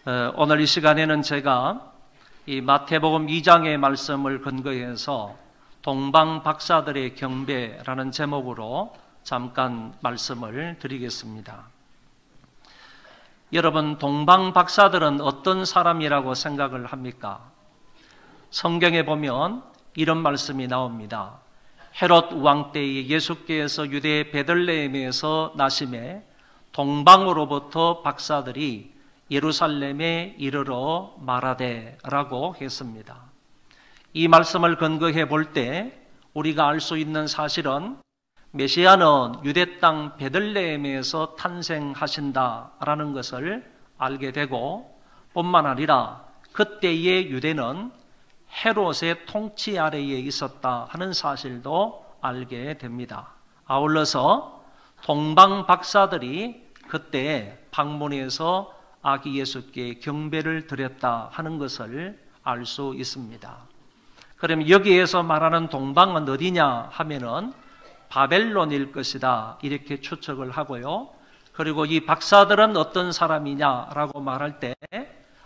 오늘 이 시간에는 제가 이 마태복음 2장의 말씀을 근거해서 동방 박사들의 경배라는 제목으로 잠깐 말씀을 드리겠습니다. 여러분, 동방 박사들은 어떤 사람이라고 생각을 합니까? 성경에 보면 이런 말씀이 나옵니다. 헤롯 왕 때에 예수께서 유대 베들레헴에서 나심에 동방으로부터 박사들이 예루살렘에 이르러 말하되라고 했습니다. 이 말씀을 근거해 볼 때 우리가 알 수 있는 사실은 메시아는 유대 땅 베들레헴에서 탄생하신다라는 것을 알게 되고, 뿐만 아니라 그때의 유대는 헤롯의 통치 아래에 있었다 하는 사실도 알게 됩니다. 아울러서 동방 박사들이 그때 방문해서 아기 예수께 경배를 드렸다 하는 것을 알 수 있습니다. 그럼 여기에서 말하는 동방은 어디냐 하면은 바벨론일 것이다, 이렇게 추측을 하고요. 그리고 이 박사들은 어떤 사람이냐라고 말할 때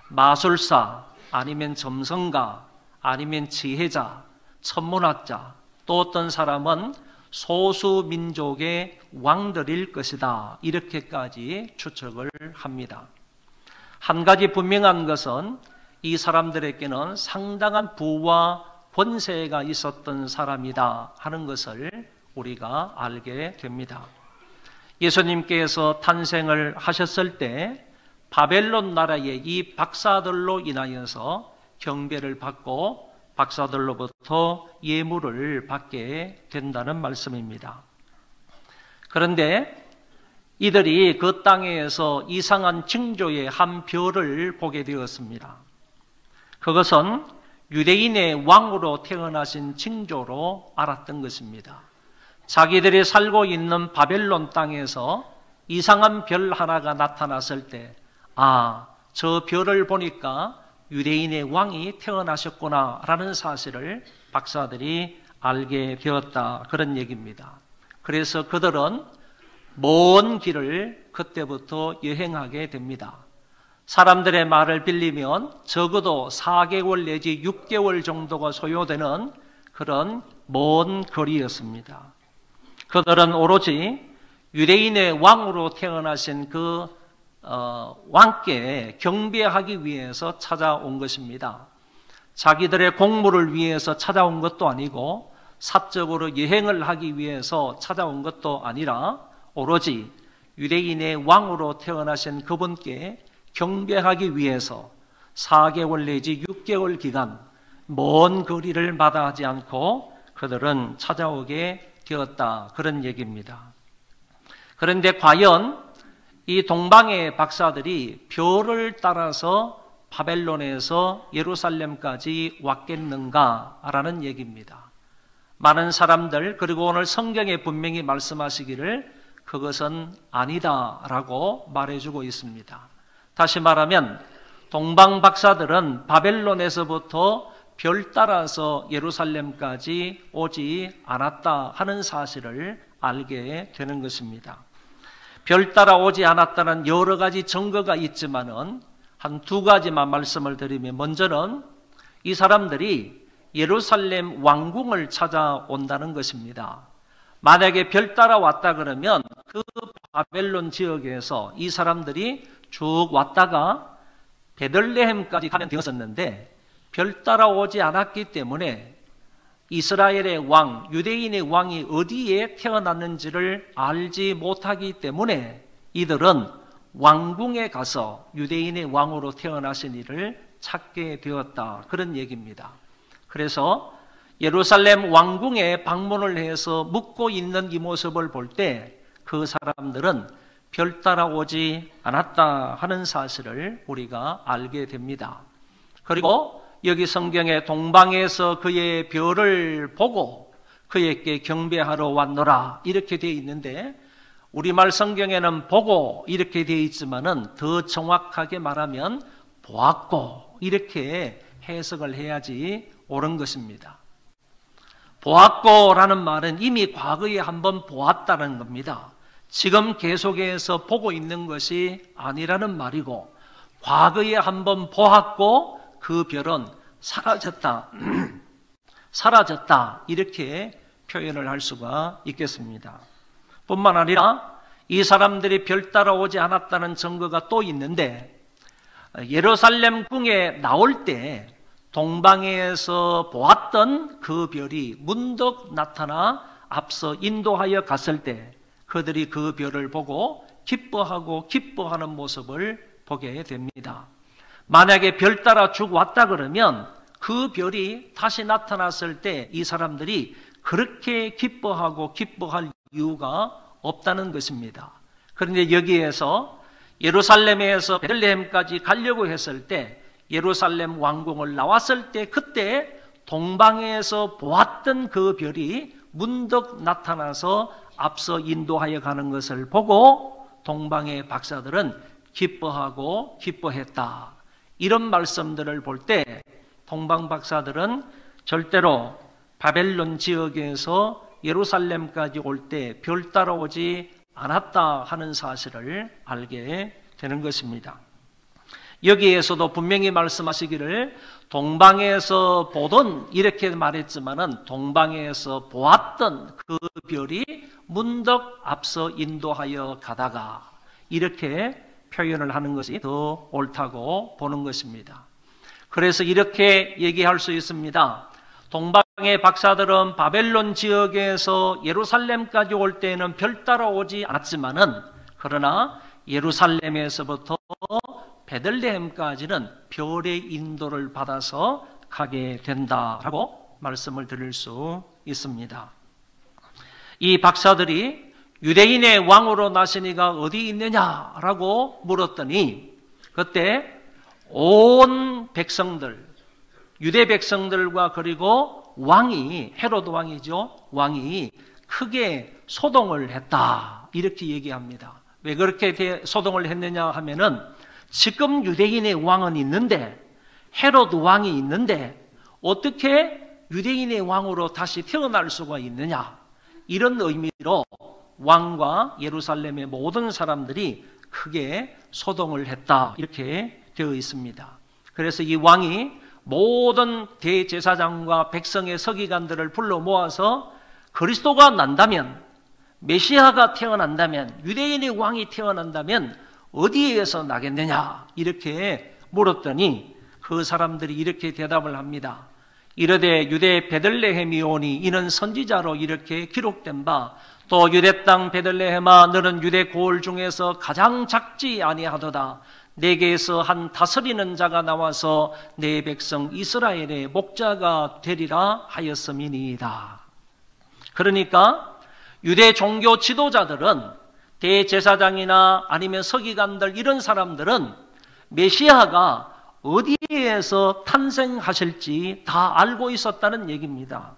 마술사, 아니면 점성가, 아니면 지혜자, 천문학자, 또 어떤 사람은 소수민족의 왕들일 것이다, 이렇게까지 추측을 합니다. 한 가지 분명한 것은 이 사람들에게는 상당한 부와 권세가 있었던 사람이다 하는 것을 우리가 알게 됩니다. 예수님께서 탄생을 하셨을 때 바벨론 나라의 이 박사들로 인하여서 경배를 받고 박사들로부터 예물을 받게 된다는 말씀입니다. 그런데 이들이 그 땅에서 이상한 징조의 한 별을 보게 되었습니다. 그것은 유대인의 왕으로 태어나신 징조로 알았던 것입니다. 자기들이 살고 있는 바벨론 땅에서 이상한 별 하나가 나타났을 때, 저 별을 보니까 유대인의 왕이 태어나셨구나 라는 사실을 박사들이 알게 되었다, 그런 얘기입니다. 그래서 그들은 먼 길을 그때부터 여행하게 됩니다. 사람들의 말을 빌리면 적어도 4개월 내지 6개월 정도가 소요되는 그런 먼 거리였습니다. 그들은 오로지 유대인의 왕으로 태어나신 그 왕께 경배하기 위해서 찾아온 것입니다. 자기들의 공부를 위해서 찾아온 것도 아니고 사적으로 여행을 하기 위해서 찾아온 것도 아니라 오로지 유대인의 왕으로 태어나신 그분께 경배하기 위해서 4개월 내지 6개월 기간 먼 거리를 마다하지 않고 그들은 찾아오게 되었다, 그런 얘기입니다. 그런데 과연 이 동방의 박사들이 별을 따라서 바벨론에서 예루살렘까지 왔겠는가라는 얘기입니다. 많은 사람들, 그리고 오늘 성경에 분명히 말씀하시기를 그것은 아니다라고 말해주고 있습니다. 다시 말하면 동방 박사들은 바벨론에서부터 별 따라서 예루살렘까지 오지 않았다 하는 사실을 알게 되는 것입니다. 별 따라 오지 않았다는 여러 가지 증거가 있지만은 한 두 가지만 말씀을 드리면, 먼저는 이 사람들이 예루살렘 왕궁을 찾아온다는 것입니다. 만약에 별 따라 왔다 그러면 그 바벨론 지역에서 이 사람들이 쭉 왔다가 베들레헴까지 가면 되었었는데 별 따라 오지 않았기 때문에 이스라엘의 왕, 유대인의 왕이 어디에 태어났는지를 알지 못하기 때문에 이들은 왕궁에 가서 유대인의 왕으로 태어나신 이를 찾게 되었다, 그런 얘기입니다. 그래서 예루살렘 왕궁에 방문을 해서 묵고 있는 이 모습을 볼 때 그 사람들은 별 따라 오지 않았다 하는 사실을 우리가 알게 됩니다. 그리고 여기 성경에 동방에서 그의 별을 보고 그에게 경배하러 왔노라, 이렇게 되어 있는데 우리말 성경에는 보고 이렇게 되어 있지만은 더 정확하게 말하면 보았고, 이렇게 해석을 해야지 옳은 것입니다. 보았고라는 말은 이미 과거에 한번 보았다는 겁니다. 지금 계속해서 보고 있는 것이 아니라는 말이고, 과거에 한번 보았고 그 별은 사라졌다. 사라졌다. 이렇게 표현을 할 수가 있겠습니다. 뿐만 아니라 이 사람들이 별 따라오지 않았다는 증거가 또 있는데, 예루살렘 궁에 나올 때 동방에서 보았던 그 별이 문득 나타나 앞서 인도하여 갔을 때 그들이 그 별을 보고 기뻐하고 기뻐하는 모습을 보게 됩니다. 만약에 별 따라 쭉 왔다 그러면 그 별이 다시 나타났을 때 이 사람들이 그렇게 기뻐하고 기뻐할 이유가 없다는 것입니다. 그런데 여기에서 예루살렘에서 베들레헴까지 가려고 했을 때 예루살렘 왕궁을 나왔을 때 그때 동방에서 보았던 그 별이 문득 나타나서 앞서 인도하여 가는 것을 보고 동방의 박사들은 기뻐하고 기뻐했다. 이런 말씀들을 볼 때 동방 박사들은 절대로 바벨론 지역에서 예루살렘까지 올 때 별 따라오지 않았다 하는 사실을 알게 되는 것입니다. 여기에서도 분명히 말씀하시기를 동방에서 보던 이렇게 말했지만은 동방에서 보았던 그 별이 문득 앞서 인도하여 가다가 이렇게 표현을 하는 것이 더 옳다고 보는 것입니다. 그래서 이렇게 얘기할 수 있습니다. 동방의 박사들은 바벨론 지역에서 예루살렘까지 올 때에는 별 따라오지 않았지만은 그러나 예루살렘에서부터 베들레헴까지는 별의 인도를 받아서 가게 된다라고 말씀을 드릴 수 있습니다. 이 박사들이 유대인의 왕으로 나신 이가 어디 있느냐라고 물었더니 그때 온 백성들, 유대 백성들과 그리고 왕이, 헤로드 왕이죠. 왕이 크게 소동을 했다. 이렇게 얘기합니다. 왜 그렇게 소동을 했느냐 하면은 지금 유대인의 왕은 있는데 헤로드 왕이 있는데 어떻게 유대인의 왕으로 다시 태어날 수가 있느냐. 이런 의미로 왕과 예루살렘의 모든 사람들이 크게 소동을 했다. 이렇게 되어 있습니다. 그래서 이 왕이 모든 대제사장과 백성의 서기관들을 불러 모아서 그리스도가 난다면, 메시아가 태어난다면, 유대인의 왕이 태어난다면 어디에서 나겠느냐 이렇게 물었더니 그 사람들이 이렇게 대답을 합니다. 이르되 유대 베들레헴이오니 이는 선지자로 이렇게 기록된 바 또 유대 땅 베들레헴아 너는 유대 고을 중에서 가장 작지 아니하도다. 내게서 한 다스리는 자가 나와서 내 백성 이스라엘의 목자가 되리라 하였음이니이다. 그러니까 유대 종교 지도자들은 대제사장이나 아니면 서기관들 이런 사람들은 메시아가 어디에서 탄생하실지 다 알고 있었다는 얘기입니다.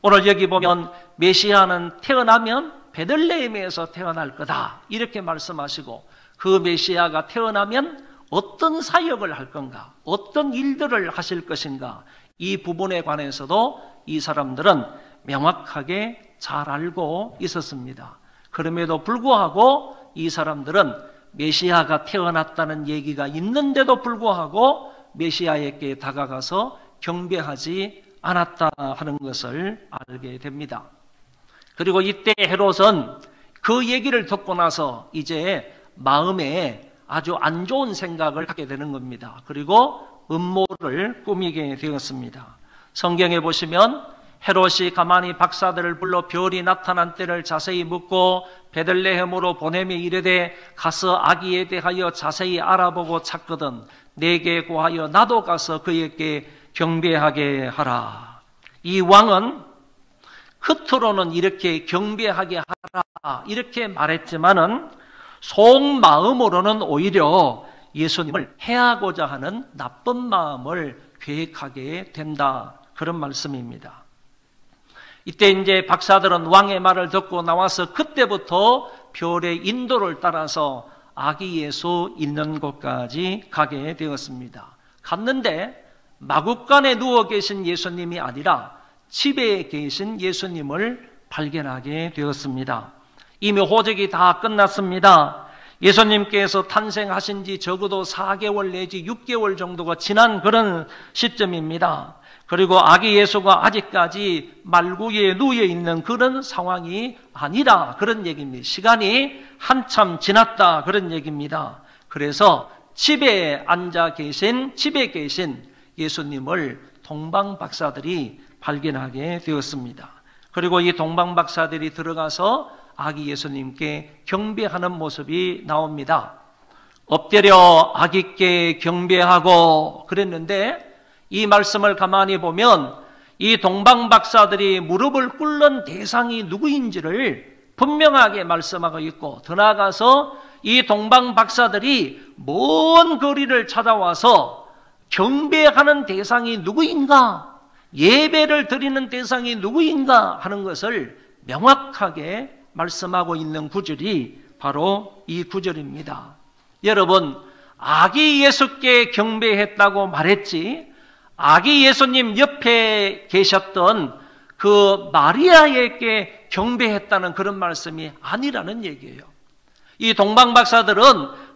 오늘 여기 보면 메시아는 태어나면 베들레헴에서 태어날 거다 이렇게 말씀하시고 그 메시아가 태어나면 어떤 사역을 할 건가, 어떤 일들을 하실 것인가 이 부분에 관해서도 이 사람들은 명확하게 잘 알고 있었습니다. 그럼에도 불구하고 이 사람들은 메시아가 태어났다는 얘기가 있는데도 불구하고 메시아에게 다가가서 경배하지 않았다 하는 것을 알게 됩니다. 그리고 이때 헤롯은 그 얘기를 듣고 나서 이제 마음에 아주 안 좋은 생각을 하게 되는 겁니다. 그리고 음모를 꾸미게 되었습니다. 성경에 보시면 헤롯이 가만히 박사들을 불러 별이 나타난 때를 자세히 묻고 베들레헴으로 보내며 이르되 가서 아기에 대하여 자세히 알아보고 찾거든 내게 고하여 나도 가서 그에게 경배하게 하라. 이 왕은 겉으로는 이렇게 경배하게 하라 이렇게 말했지만은 속마음으로는 오히려 예수님을 해하고자 하는 나쁜 마음을 계획하게 된다. 그런 말씀입니다. 이때 이제 박사들은 왕의 말을 듣고 나와서 그때부터 별의 인도를 따라서 아기 예수 있는 곳까지 가게 되었습니다. 갔는데 마구간에 누워 계신 예수님이 아니라 집에 계신 예수님을 발견하게 되었습니다. 이미 호적이 다 끝났습니다. 예수님께서 탄생하신 지 적어도 4개월 내지 6개월 정도가 지난 그런 시점입니다. 그리고 아기 예수가 아직까지 말구에 누워 있는 그런 상황이 아니라 그런 얘기입니다. 시간이 한참 지났다 그런 얘기입니다. 그래서 집에 계신 예수님을 동방박사들이 발견하게 되었습니다. 그리고 이 동방박사들이 들어가서 아기 예수님께 경배하는 모습이 나옵니다. 엎드려 아기께 경배하고 그랬는데 이 말씀을 가만히 보면 이 동방박사들이 무릎을 꿇는 대상이 누구인지를 분명하게 말씀하고 있고, 더 나아가서 이 동방박사들이 먼 거리를 찾아와서 경배하는 대상이 누구인가, 예배를 드리는 대상이 누구인가 하는 것을 명확하게 말씀하고 있는 구절이 바로 이 구절입니다. 여러분, 아기 예수께 경배했다고 말했지, 아기 예수님 옆에 계셨던 그 마리아에게 경배했다는 그런 말씀이 아니라는 얘기예요. 이 동방박사들은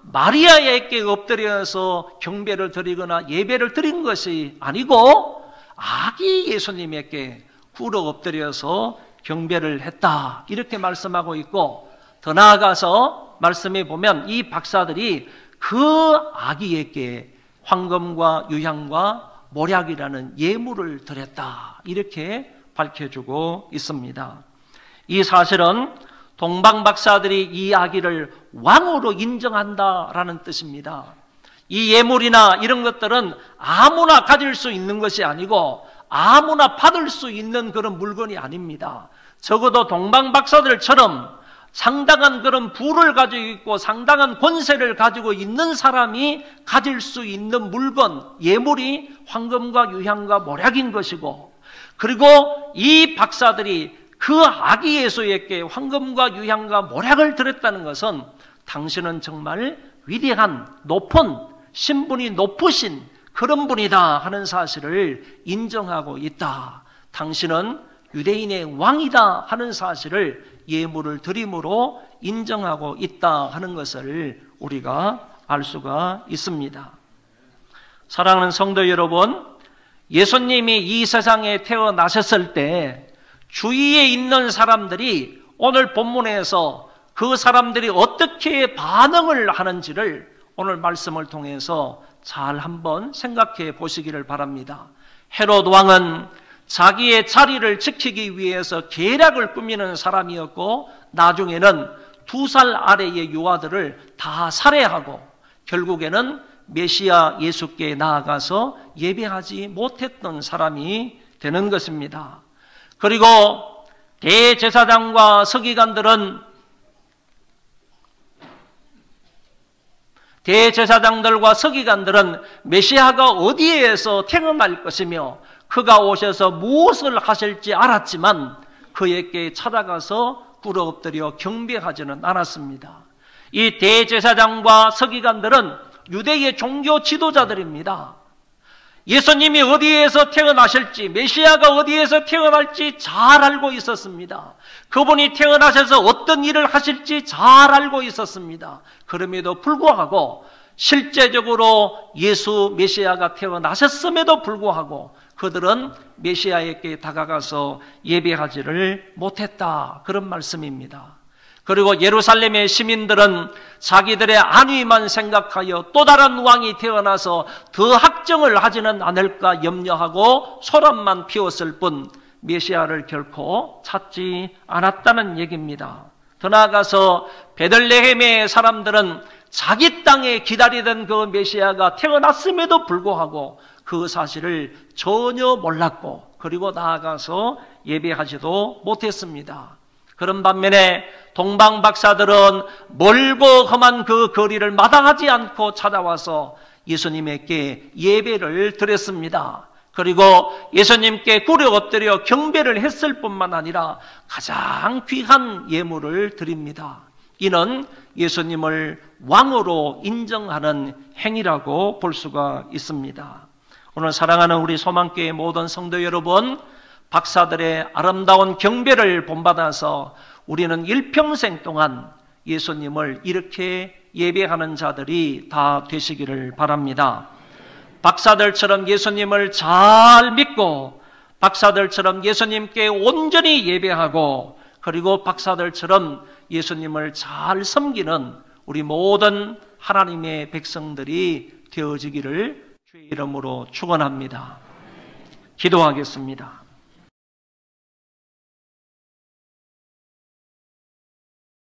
마리아에게 엎드려서 경배를 드리거나 예배를 드린 것이 아니고 아기 예수님에게 꿇어 엎드려서 경배를 했다, 이렇게 말씀하고 있고, 더 나아가서 말씀해 보면 이 박사들이 그 아기에게 황금과 유향과 모략이라는 예물을 드렸다, 이렇게 밝혀주고 있습니다. 이 사실은 동방박사들이 이 아기를 왕으로 인정한다라는 뜻입니다. 이 예물이나 이런 것들은 아무나 가질 수 있는 것이 아니고 아무나 받을 수 있는 그런 물건이 아닙니다. 적어도 동방박사들처럼 상당한 그런 부를 가지고 있고 상당한 권세를 가지고 있는 사람이 가질 수 있는 물건, 예물이 황금과 유향과 모략인 것이고, 그리고 이 박사들이 그 아기 예수에게 황금과 유향과 모략을 드렸다는 것은 당신은 정말 위대한, 높은, 신분이 높으신 그런 분이다 하는 사실을 인정하고 있다. 당신은 유대인의 왕이다 하는 사실을 예물을 드림으로 인정하고 있다 하는 것을 우리가 알 수가 있습니다. 사랑하는 성도 여러분, 예수님이 이 세상에 태어나셨을 때 주위에 있는 사람들이 오늘 본문에서 그 사람들이 어떻게 반응을 하는지를 오늘 말씀을 통해서 잘 한번 생각해 보시기를 바랍니다. 헤롯 왕은 자기의 자리를 지키기 위해서 계략을 꾸미는 사람이었고, 나중에는 2살 아래의 유아들을 다 살해하고 결국에는 메시아 예수께 나아가서 예배하지 못했던 사람이 되는 것입니다. 그리고 대제사장과 서기관들은 메시아가 어디에서 태어날 것이며 그가 오셔서 무엇을 하실지 알았지만 그에게 찾아가서 꿇어 엎드려 경배하지는 않았습니다. 이 대제사장과 서기관들은 유대의 종교 지도자들입니다. 예수님이 어디에서 태어나실지, 메시아가 어디에서 태어날지 잘 알고 있었습니다. 그분이 태어나셔서 어떤 일을 하실지 잘 알고 있었습니다. 그럼에도 불구하고 실제적으로 예수 메시아가 태어나셨음에도 불구하고 그들은 메시아에게 다가가서 예배하지를 못했다, 그런 말씀입니다. 그리고 예루살렘의 시민들은 자기들의 안위만 생각하여 또 다른 왕이 태어나서 더 학정을 하지는 않을까 염려하고 소란만 피웠을 뿐 메시아를 결코 찾지 않았다는 얘기입니다. 더 나아가서 베들레헴의 사람들은 자기 땅에 기다리던 그 메시아가 태어났음에도 불구하고 그 사실을 전혀 몰랐고, 그리고 나아가서 예배하지도 못했습니다. 그런 반면에 동방박사들은 멀고 험한 그 거리를 마다하지 않고 찾아와서 예수님에게 예배를 드렸습니다. 그리고 예수님께 꿇어 엎드려 경배를 했을 뿐만 아니라 가장 귀한 예물을 드립니다. 이는 예수님을 왕으로 인정하는 행위라고 볼 수가 있습니다. 오늘 사랑하는 우리 소망교회 모든 성도 여러분, 박사들의 아름다운 경배를 본받아서 우리는 일평생 동안 예수님을 이렇게 예배하는 자들이 다 되시기를 바랍니다. 박사들처럼 예수님을 잘 믿고 박사들처럼 예수님께 온전히 예배하고 그리고 박사들처럼 예수님을 잘 섬기는 우리 모든 하나님의 백성들이 되어지기를 주의 이름으로 축원합니다. 기도하겠습니다.